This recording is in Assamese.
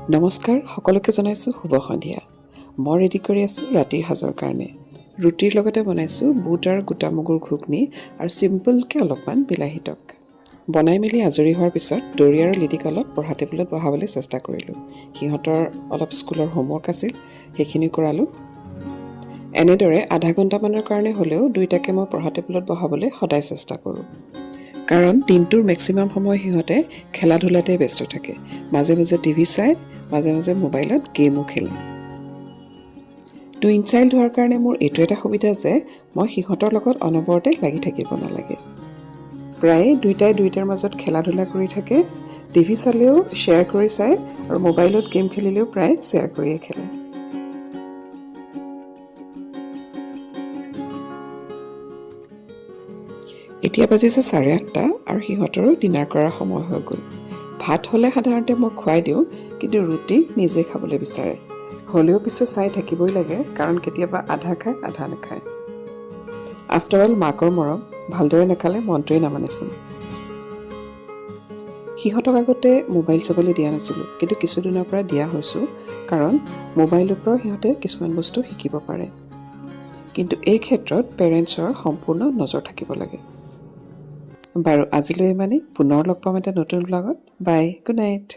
নমস্কাৰ সকলোকে জনাইছোঁ শুভ সন্ধিয়া। মই ৰেডি কৰি আছোঁ ৰাতিৰ সাজৰ কাৰণে। ৰুটিৰ লগতে বনাইছোঁ বুট আৰু গোটা মগুৰ ঘুগনি আৰু চিম্পলকৈ অলপমান বিলাহী টক। বনাই মেলি আজৰি হোৱাৰ পিছত দৰি আৰু লিডিক অলপ পঢ়া টেবুলত বহাবলৈ চেষ্টা কৰিলোঁ। সিহঁতৰ অলপ স্কুলৰ হোমৱৰ্ক আছিল, সেইখিনি কৰালোঁ। এনেদৰে আধা ঘণ্টামানৰ কাৰণে হ'লেও দুয়োটাকে মই পঢ়া টেবুলত বহাবলৈ সদায় চেষ্টা কৰোঁ। কাৰণ দিনটোৰ মেক্সিমাম সময় সিহঁতে খেলা ধূলাতে ব্যস্ত থাকে। মাজে মাজে টিভি চায়, মাজে মাজে মোবাইলত গেমো খেলে। টুইন চাইল্ড হোৱাৰ কাৰণে মোৰ এইটো এটা সুবিধা যে মই সিহঁতৰ লগত অনবৰতে লাগি থাকিব নালাগে। প্ৰায়ে দুয়োটাই দুয়োটাৰ মাজত খেলা ধূলা কৰি থাকে। টিভি চালেও শ্বেয়াৰ কৰি চায় আৰু মোবাইলত গেম খেলিলেও প্ৰায় শ্বেয়াৰ কৰিয়ে খেলে। এতিয়া বাজিছে 8:30 আৰু সিহঁতৰো ডিনাৰ কৰাৰ সময় হৈ গ'ল। ভাত হ'লে সাধাৰণতে মই খুৱাই দিওঁ, কিন্তু ৰুটি নিজে খাবলৈ বিচাৰে। হ'লেও পিছে চাই থাকিবই লাগে, কাৰণ কেতিয়াবা আধা খায় আধা নাখায়। আফটাৰ অল মাকৰ মৰম, ভালদৰে নাখালে মনটোৱে নামানেচোন। সিহঁতক আগতে মোবাইল চাবলৈ দিয়া নাছিলোঁ, কিন্তু কিছুদিনৰ পৰা দিয়া হৈছোঁ, কাৰণ মোবাইলৰ পৰা সিহঁতে কিছুমান বস্তু শিকিব পাৰে। কিন্তু এই ক্ষেত্ৰত পেৰেণ্টছৰ সম্পূৰ্ণ নজৰ থাকিব লাগে। বাৰু আজিলৈ ইমানেই। পুনৰ লগ পাম এটা নতুন ব্লগত। বাই, গুড নাইট।